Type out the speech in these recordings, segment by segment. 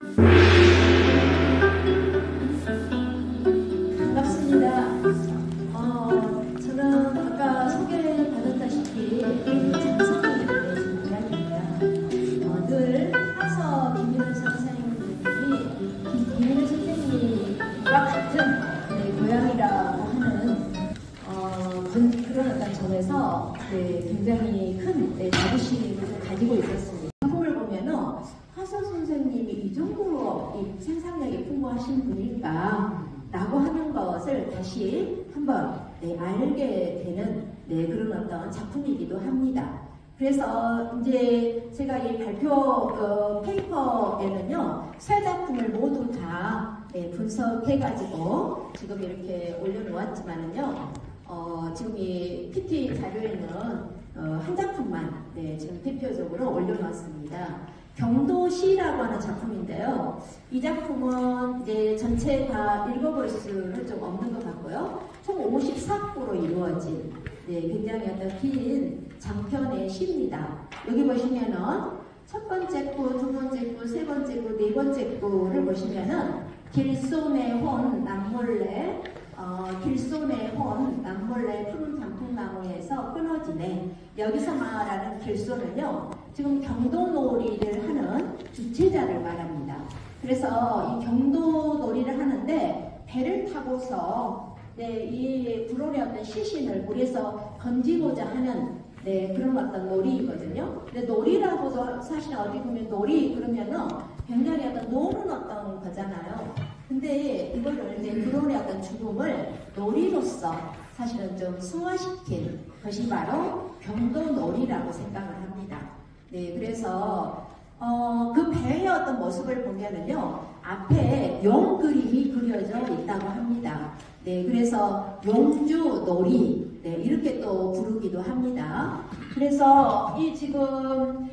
반갑습니다. 저는 아까 소개를 받았다시피 장사님에 대해서 이야기입니다. 늘 하서 김윤을 선생님이 김윤을 선생님과 같은 고향이라고 하는 그런 어떤 점에서 굉장히 큰 자부심을 가지고 있었습니다. 작품을 보면은 하서 선생님이 이 정도로 이 생산력이 풍부하신 분일까? 라고 하는 것을 다시 한번 알게 되는 그런 어떤 작품이기도 합니다. 그래서 이제 제가 이 발표 페이퍼에는요, 세 작품을 모두 다 분석해가지고 지금 이렇게 올려놓았지만은요, 지금 이 PT 자료에는 한 작품만 지금 대표적으로 올려놨습니다. 경도시라고 하는 작품인데요. 이 작품은 이제 전체 다 읽어볼 수는 좀 없는 것 같고요. 총 54구로 이루어진 굉장히 어떤 긴 장편의 시입니다. 여기 보시면은 첫 번째 구, 두 번째 구, 세 번째 구, 네 번째 구를 보시면은 길손의 혼, 남몰래, 길손의 혼, 남몰래 푸른 단풍나무에서 끊어지네. 여기서 말하는 길손은요, 지금 경도놀이를 하는 주체자를 말합니다. 그래서 이 경도놀이를 하는데 배를 타고서 이 불온의 어떤 시신을 물에서 건지고자 하는 그런 어떤 놀이거든요. 근데 놀이라고도 사실 어디 보면 놀이 그러면은 굉장히 어떤 노는 어떤 거잖아요. 근데 이거를 불온의 어떤 죽음을 놀이로서 사실은 좀 승화시킨 것이 바로 경도놀이라고 생각을 합니다. 그래서 그 배의 어떤 모습을 보면은요, 앞에 용 그림이 그려져 있다고 합니다. 그래서 용주놀이 이렇게 또 부르기도 합니다. 그래서 이 지금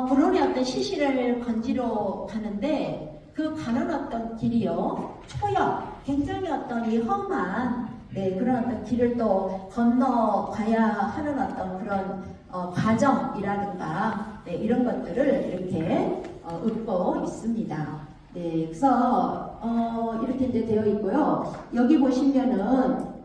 불온의 어떤 시신을 건지러 가는데 그 가는 어떤 길이요, 초역, 굉장히 어떤 이 험한 그런 어떤 길을 또 건너가야 하는 어떤 그런 과정이라든가 이런 것들을 이렇게 읊고 있습니다. 그래서 이렇게 이제 되어 있고요. 여기 보시면은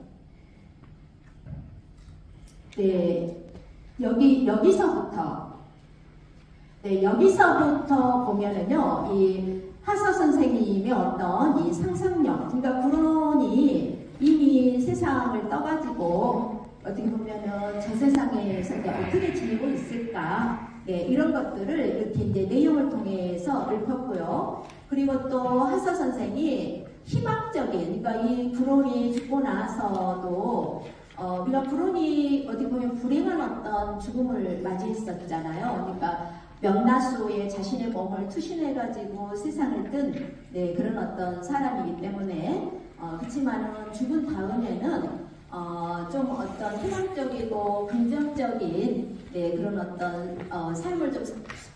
여기서부터 보면은요, 이 하서 선생님의 어떤 이 상상력, 그러니까 불온이 이미 세상을 떠가지고 어떻게 보면은 저 세상에서 어떻게 지내고 있을까, 이런 것들을 이렇게 이제 내용을 통해서 읊었고요. 그리고 또 하서 선생이 희망적인, 그러니까 이 불온이 죽고 나서도 우리가 불온이 어떻게 보면 불행한 어떤 죽음을 맞이했었잖아요. 그러니까 명나수에 자신의 몸을 투신해가지고 세상을 뜬 그런 어떤 사람이기 때문에 그렇지만은 죽은 다음에는 좀 어떤 희망적이고 긍정적인 그런 어떤 삶을 좀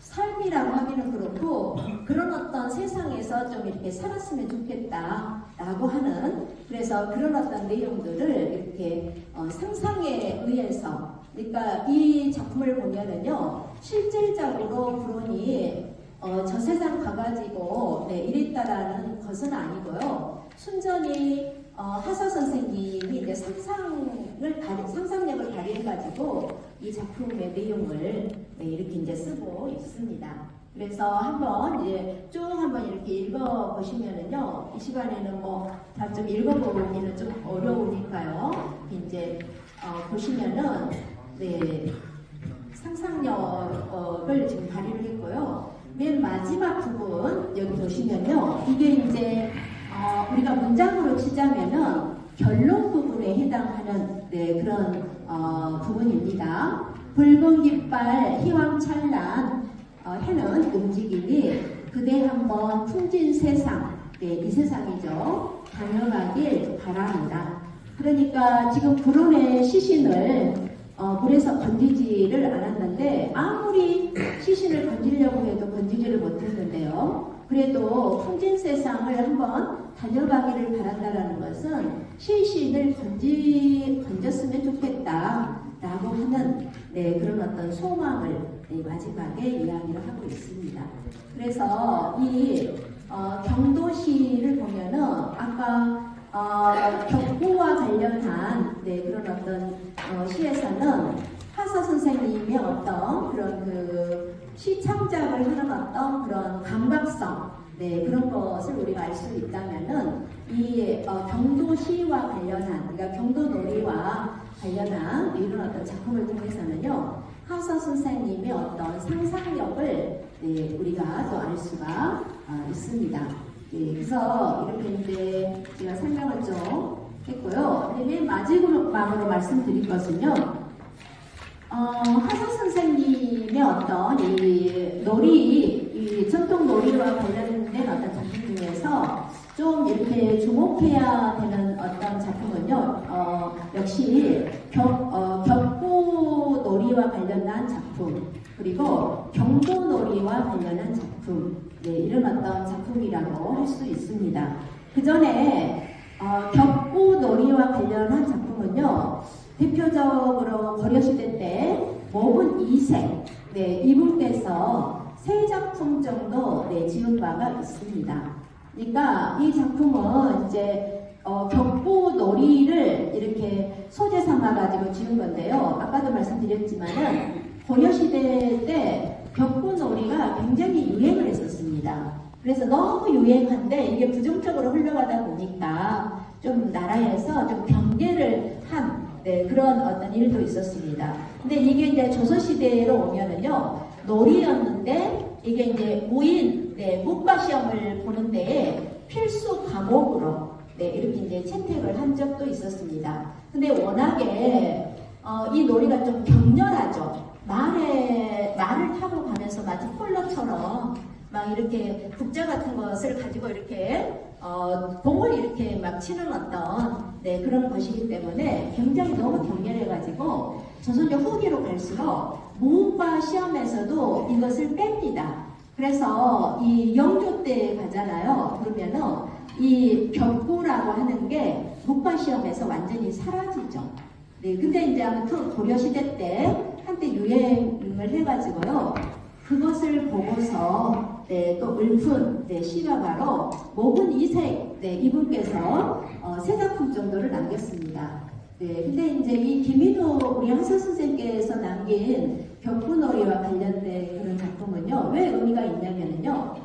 삶이라고 하기는 그렇고 그런 어떤 세상에서 좀 이렇게 살았으면 좋겠다라고 하는, 그래서 그런 어떤 내용들을 이렇게 상상에 의해서, 그러니까 이 작품을 보면은요, 실질적으로 불온이 저 세상 가가지고 이랬다라는 것은 아니고요. 순전히 하서 선생님이 이제 상상력을 발휘해가지고 이 작품의 내용을 이렇게 이제 쓰고 있습니다. 그래서 한번 이제 쭉 한번 이렇게 읽어보시면은요, 이 시간에는 뭐 다 좀 읽어보기는 좀 어려우니까요. 이제 보시면은 상상력을 지금 발휘를 했고요. 맨 마지막 부분 여기 보시면요, 이게 이제 우리가 문장으로 치자면은 결론 부분에 해당하는 그런 부분입니다. 붉은 깃발 희왕찬란 해는 움직이니 그대 한번 풍진 세상, 이 세상이죠. 다녀가길 바랍니다. 그러니까 지금 불온의 시신을 물에서 건지지를 않았는데 아무리 시신을 건지려고 해도 건지지를 못했는데요. 그래도 풍진 세상을 한번 다녀가기를 바란다라는 것은 시신을 건졌으면 좋겠다라고 하는 그런 어떤 소망을 마지막에 이야기를 하고 있습니다. 그래서 이 네, 그런 어떤 시에서는 하서 선생님의 어떤 그런 그 시 창작을 하는 어떤 그런 감각성, 네, 그런 것을 우리가 알 수 있다면은 이 경도시와 관련한, 그러니까 경도놀이와 관련한 이런 어떤 작품을 통해서는요, 하서 선생님의 어떤 상상력을 네, 우리가 또 알 수가 있습니다. 네, 그래서 이렇게 이제 제가 설명을 좀 했고요. 맨 마지막으로 말씀드릴 것은요, 하서 선생님의 어떤 이 놀이, 이 전통 놀이와 관련된 어떤 작품 중에서 좀 이렇게 주목해야 되는 어떤 작품은요, 역시 격구 놀이와 관련한 작품, 그리고 경도 놀이와 관련한 작품, 네, 이런 어떤 작품이라고 할 수 있습니다. 그 전에 격구 놀이와 관련한 작품은요, 대표적으로 고려시대 때 모분 2세, 네, 이분께서 3작품 정도 네, 지은 바가 있습니다. 그러니까 이 작품은 이제 격구 놀이를 이렇게 소재 삼아가지고 지은 건데요. 아까도 말씀드렸지만은 고려시대 때 격구 놀이가 굉장히 유행을 했었습니다. 그래서 너무 유행한데 이게 부정적으로 흘러가다 보니까 좀 나라에서 좀 경계를 한 네, 그런 어떤 일도 있었습니다. 근데 이게 이제 조선시대로 오면은요, 놀이였는데 이게 이제 무인, 네, 문과 시험을 보는 데에 필수 과목으로 네, 이렇게 이제 채택을 한 적도 있었습니다. 근데 워낙에 이 놀이가 좀 격렬하죠. 말을 타고 가면서 마치 폴로처럼 막 이렇게 국자 같은 것을 가지고 이렇게 공을 이렇게 막 치는 어떤 네, 그런 것이기 때문에 굉장히 너무 격렬해가지고 조선조 후기로 갈수록 무과 시험에서도 이것을 뺍니다. 그래서 이 영조 때 가잖아요. 그러면은 이 격구라고 하는 게 무과 시험에서 완전히 사라지죠. 네, 근데 이제 아무튼 고려시대 때 한때 유행을 해가지고요. 그것을 보고서 네, 또 읊은 네, 시가 바로 모분 2세 네, 이분께서 3작품 정도를 남겼습니다. 네, 근데 이제 이 김인호 우리 하서 선생님께서 남긴 격구놀이와 관련된 그런 작품은요, 왜 의미가 있냐면요,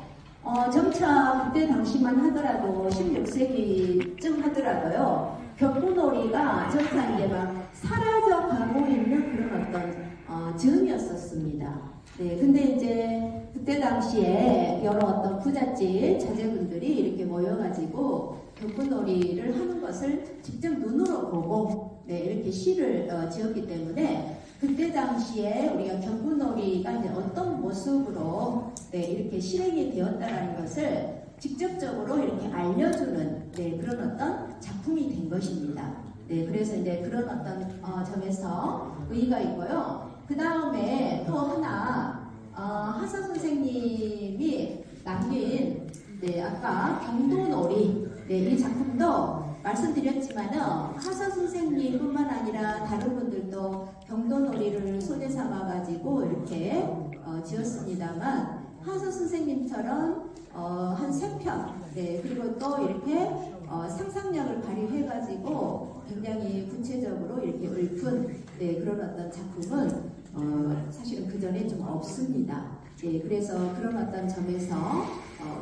점차 그때 당시만 하더라도 16세기쯤 하더라도요, 격구놀이가 점차 이게 막 사라져 가고 있는 그런 어떤 즈음이었었습니다. 네, 근데 이제 그때 당시에 여러 어떤 부잣집 자제분들이 이렇게 모여가지고 격구놀이를 하는 것을 직접 눈으로 보고 네, 이렇게 시를 지었기 때문에 그때 당시에 우리가 격구놀이가 이제 어떤 모습으로 네, 이렇게 실행이 되었다는 것을 직접적으로 이렇게 알려주는 네, 그런 어떤 작품이 된 것입니다. 네, 그래서 이제 그런 어떤 점에서 의의가 있고요. 그 다음에 또 하나 하서 선생님이 남긴 네, 아까 경도놀이 네, 이 작품도 말씀드렸지만은 하서 선생님뿐만 아니라 다른 분들도 경도놀이를 소재 삼아 가지고 이렇게 지었습니다만 하서 선생님처럼 한 3편 네, 그리고 또 이렇게 상상력을 발휘해 가지고 굉장히 구체적으로 이렇게 읊은 네, 그런 어떤 작품은 사실은 그 전에 좀 없습니다. 예, 그래서 그런 어떤 점에서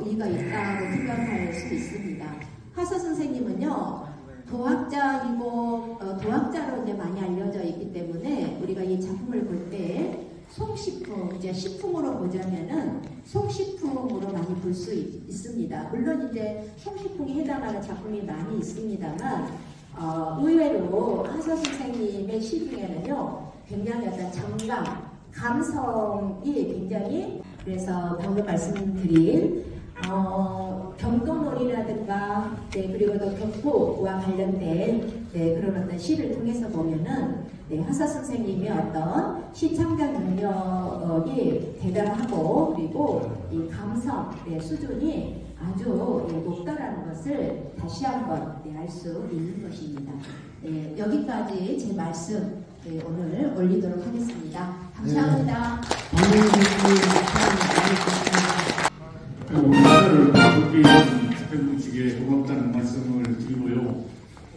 의의가 있다고 생각할 수 있습니다. 하서 선생님은요, 도학자이고 도학자로 이제 많이 알려져 있기 때문에 우리가 이 작품을 볼 때 송시풍, 이제 시풍으로 보자면은 송시풍으로 많이 볼 수 있습니다. 물론 이제 송시풍에 해당하는 작품이 많이 있습니다만 의외로 하서 선생님의 시 중에는요, 굉장히 어떤 정감, 감성이 굉장히, 그래서 방금 말씀드린 경도놀이라든가 네, 그리고 또 격구와 관련된 네, 그런 어떤 시를 통해서 보면은 네, 하서 선생님의 어떤 시 창작 능력이 대단하고 그리고 이 감성 네, 수준이 아주 네, 높다라는 것을 다시 한번 네, 알 수 있는 것입니다. 네, 여기까지 제 말씀 네, 오늘 올리도록 하겠습니다. 감사합니다. 오늘을 듣기 위한 집행공식에 고맙다는 말씀을 드리고요.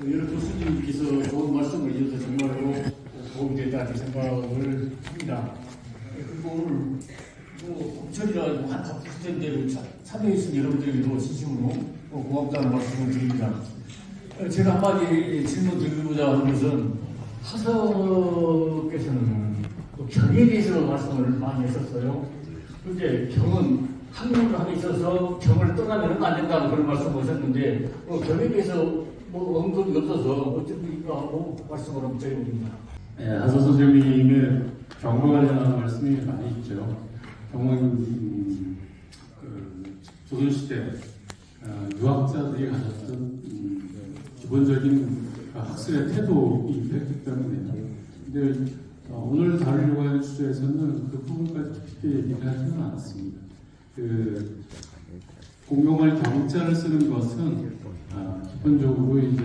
여러 교수님께서 좋은 말씀을 해주셔서 정말로 도움이 됐다 이렇게 생각을 합니다. 그리고 오늘 공천이라 한 작품대로 참여해주신 여러분들에게도 진심으로 고맙다는 말씀을 드립니다. 제가 한마디 질문 드리고자 하는 것은 하석께서는 경에 대해서 말씀을 많이 했었어요. 그런데 경은 학문을 하고 있어서 경을 떠나면 안 된다는 그런 말씀을 하셨는데 경에 대해서 언급이 없어서 어쩐가 하고 말씀을 한번 드려봅니다. 네, 하석 선생님의 경과 관련한 말씀이 많이 있죠. 경은 조선시대 유학자들이 가졌던 기본적인 학습의 태도이기 때문에. 근데 오늘 다루려고 하는 주제에서는 그 부분까지 깊게 얘기를 하지는 않았습니다. 공용할 경자를 쓰는 것은 기본적으로 이제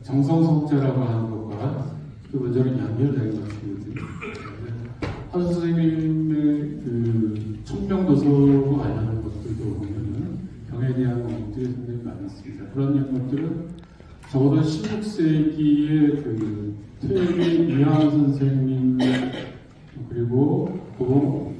정성석자라고 하는 것과 기본적으로 연결된 것이거든요. 하석 선생님의 청명도서와 관련한 것들도 보면은 경에 대한 언급들이 상당히 많이 있습니다. 그런 것들은 적어도 16세기의 퇴미 이하은 선생님 그리고 고봉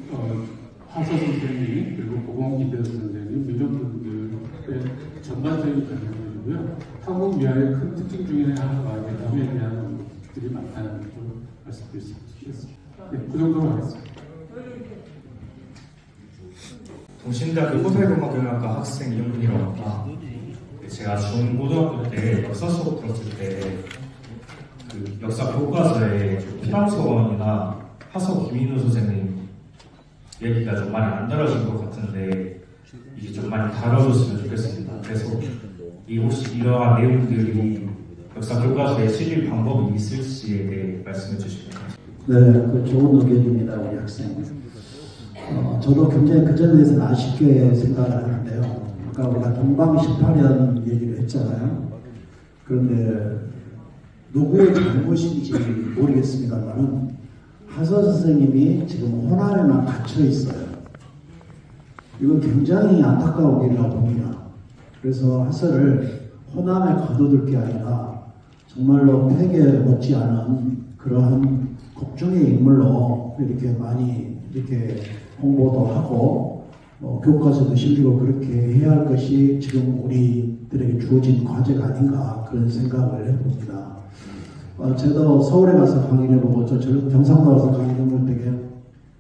하서 선생님 그리고 고봉 이대 선생님 이런 분들의 전반적인 경향이고요. 한국 미화의 큰 특징 중에 하나가 경에 대한 것들이 많다는 것을 말씀드릴 수 있겠습니다. 네, 그 정도로 하겠습니다. 동신대학교 호텔공학경영학과 학생 이영근이라고 합니다. 제가 중고등학교 때 역사 수업 들었을 때 그 역사 교과서에 피랑서원이나 하석 김인우 선생님 얘기가 좀 많이 안 다뤄진 것 같은데 이게 좀 많이 다뤄줬으면 좋겠습니다. 그래서 혹시 이러한 내용들이 역사 교과서에 실릴 방법이 있을지에 대해 말씀해 주시면 감사합니다. 네, 좋은 의견입니다, 우리 학생. 저도 굉장히 그 점에 대해서는 아쉽게 생각을 하는데요. 아까 우리가 동방 18년 얘기를 했잖아요. 그런데 누구의 잘못인지 모르겠습니다만은 하서 선생님이 지금 호남에만 갇혀 있어요. 이건 굉장히 안타까운 일이라고 봅니다. 그래서 하서를 호남에 가둬둘 게 아니라 정말로 폐계 못지 않은 그러한 국중의 인물로 이렇게 많이 이렇게 홍보도 하고 교과서도 실리고 그렇게 해야 할 것이 지금 우리들에게 주어진 과제가 아닌가 그런 생각을 해봅니다. 저도 서울에 가서 강의를 해보고 경상도 가서 강의를 해볼 때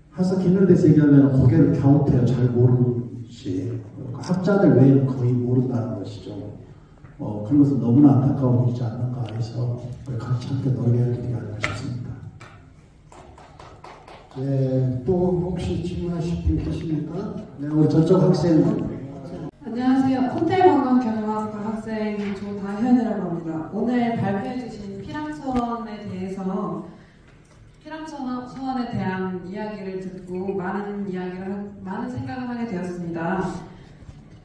하서 김일에 대해서 얘기하면 고개를 갸웃해요. 잘 모르시 학자들 외에는 거의 모른다는 것이죠. 그런 것은 너무나 안타까운 일이지 않는가 해서 같이 함께 노력해야 되지 않을까 싶습니다. 네, 또 혹시 질문하실 분 계십니까? 네, 우리 저쪽 학생. 안녕하세요. 호텔관광경영학과 학생 조다현이라고 합니다. 오늘 발표해주신 피랑서원에 대해서 피랑서원에 대한 이야기를 듣고 많은 생각을 하게 되었습니다.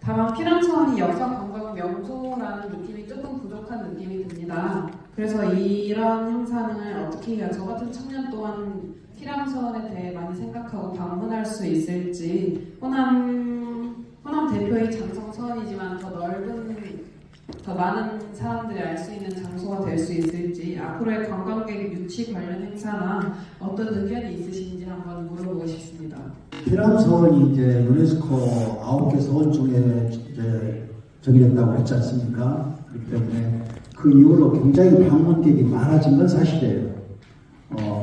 다만 피랑서원이 역사관광 명소라는 느낌이 조금 부족한 느낌이 듭니다. 그래서 이런 형상을 어떻게 해야 저 같은 청년 또한 피랑서원에 대해 많이 생각하고 방문할 수 있을지, 호남 대표의 장성서원이지만 더 많은 사람들이 알 수 있는 장소가 될 수 있을지, 앞으로의 관광객 유치 관련 행사나 어떤 의견이 있으신지 한번 물어보고 싶습니다. 피랑서원이 이제 유네스코 9개 서원 중에 이제 정의됐다고 했지 않습니까? 그렇기 때문에 그 이후로 굉장히 방문객이 많아진 건 사실이에요.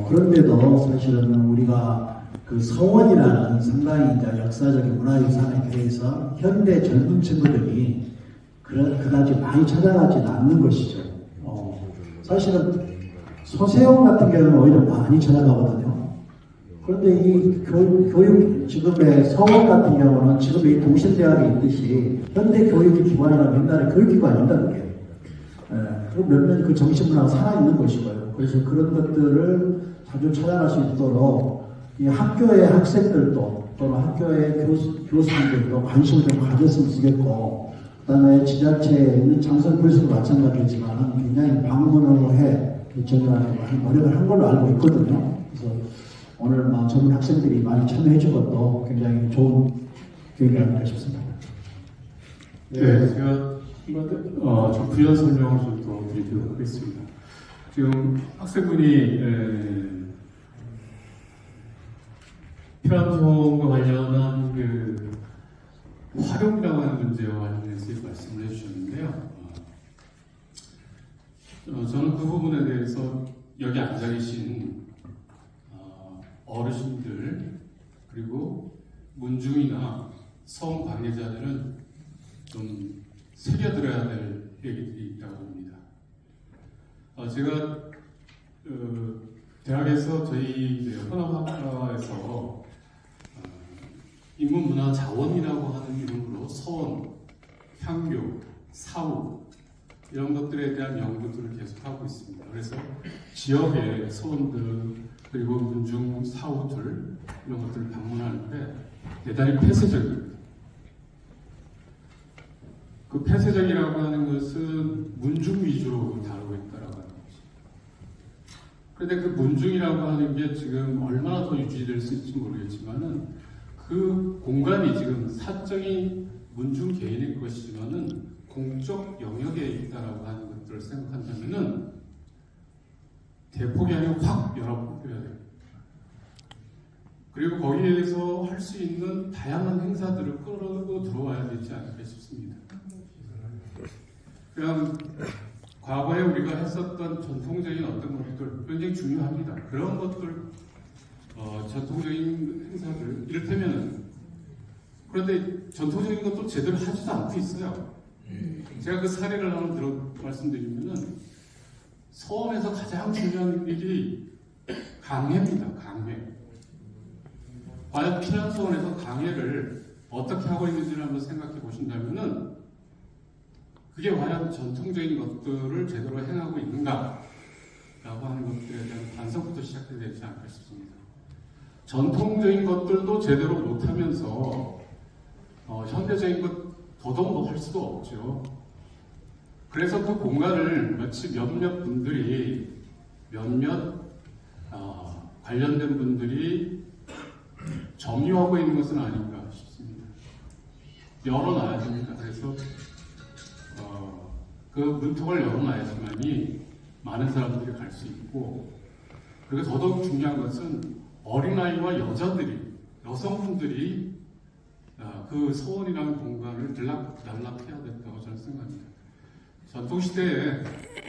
그런데도 사실은 우리가 그 서원이라는 상당히 이제 역사적인 문화유산에 대해서 현대 젊은 친구들이 그다지 많이 찾아가지는 않는 것이죠. 사실은 소세원 같은 경우는 오히려 많이 찾아가거든요. 그런데 이 교육 지금의 서원 같은 경우는 지금 이 동신대학에 있듯이 현대 교육의 기관이라면 옛날에 교육기관이 있다는 게 그리고 몇몇 그 정신문화가 살아있는 것이고요. 그래서 그런 것들을 자주 찾아갈 수 있도록 이 학교의 학생들도 또는 학교의 교수님들도 관심을 좀 가졌으면 좋겠고, 그 다음에 지자체에 있는 장성교수도 마찬가지지만 굉장히 방문을 해 저희가 노력을 한 걸로 알고 있거든요. 그래서 오늘 젊은 학생들이 많이 참여해 준 것도 굉장히 좋은 기회가 아닐까 싶습니다. 네, 제가 좀 부연 설명을 좀 더 드리도록 하겠습니다. 지금 학생분이 피란소음과 관련한 그 활용이라고 하는 문제와 관련해서 말씀을 해주셨는데요. 저는 그 부분에 대해서 여기 앉아 계신 어르신들 그리고 문중이나 성 관계자들은 좀 새겨들어야 될 얘기들이 있다고 봅니다. 제가 대학에서 저희 헌업학과에서 인문문화자원이라고 하는 이름으로 서원, 향교, 사우 이런 것들에 대한 연구들을 계속하고 있습니다. 그래서 지역의 서원들 그리고 문중, 사우들 이런 것들을 방문하는데 대단히 폐쇄적입니다. 그 폐쇄적이라고 하는 것은 문중 위주로 다루고 있다라고 하는 거죠. 그런데 그 문중이라고 하는 게 지금 얼마나 더 유지될 수 있을지 모르겠지만은 그 공간이 지금 사적인 문중 개인의 것이지만은 공적 영역에 있다라고 하는 것들을 생각한다면은 대폭이 아니고 확 열어버려야 돼요. 그리고 거기에서 할 수 있는 다양한 행사들을 끌어들고 들어와야 되지 않을까 싶습니다. 그냥 과거에 우리가 했었던 전통적인 어떤 것들 굉장히 중요합니다. 그런 것들 전통적인 행사들 이를테면 그런데 전통적인 것도 제대로 하지도 않고 있어요. 제가 그 사례를 한번 말씀드리면은 서원에서 가장 중요한 일이 강해입니다. 강해. 과연 피난서원에서 강해를 어떻게 하고 있는지를 한번 생각해 보신다면은 그게 과연 전통적인 것들을 제대로 행하고 있는가 라고 하는 것들에 대한 반성부터 시작해야 되지 않을까 싶습니다. 전통적인 것들도 제대로 못하면서 현대적인 것 더더욱 할 수도 없죠. 그래서 그 공간을 몇몇 분들이 관련된 분들이 점유하고 있는 것은 아닌가 싶습니다. 열어놔야 됩니다. 그래서 그 문턱을 열어놔야지만이 많은 사람들이 갈 수 있고, 그리고 더더욱 중요한 것은 어린아이와 여성분들이 그 서원이라는 공간을 들락날락해야 된다고 저는 생각합니다. 전통시대에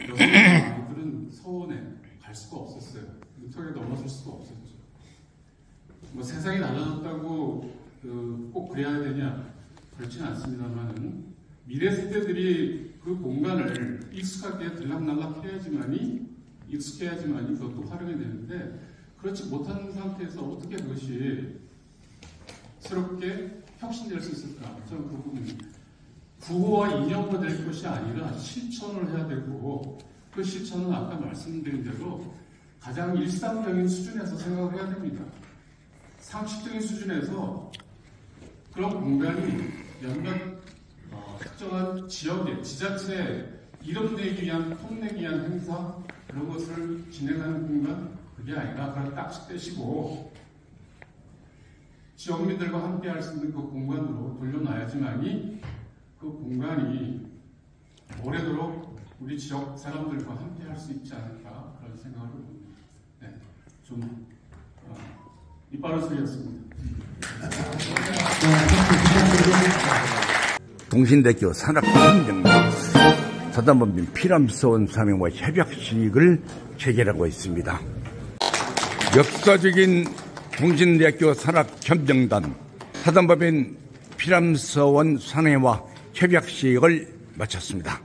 여성분들은 서원에 갈 수가 없었어요. 문턱에 넘어설 수가 없었죠. 뭐 세상이 달라졌다고 꼭 그래야 되냐? 그렇지는 않습니다만은 미래 세대들이 그 공간을 익숙하게 들락날락해야지만이 그것도 활용이 되는데 그렇지 못한 상태에서 어떻게 그것이 새롭게 혁신될 수 있을까? 저는 그 부분입니다. 구호와 이념화 될 것이 아니라 실천을 해야 되고 그 실천은 아까 말씀드린 대로 가장 일상적인 수준에서 생각을 해야 됩니다. 상식적인 수준에서 그런 공간이 몇몇 특정한 지역에 지자체에 이름 내기 위한 폼내기 위한 행사 그런 것을 진행하는 공간 그게 아니라 그걸 딱 떼시고 지역민들과 함께 할 수 있는 그 공간으로 돌려놔야지만이 그 공간이 오래도록 우리 지역 사람들과 함께 할 수 있지 않을까 그런 생각을 봅니다. 네, 좀 이빨을 소리였습니다. 동신대교 산업혁명 사단법인 피람서원 사명과 협약식을 체결하고 있습니다. 역사적인 동신대교 산업협력단 사단법인 피람서원 산해와 협약식을 마쳤습니다.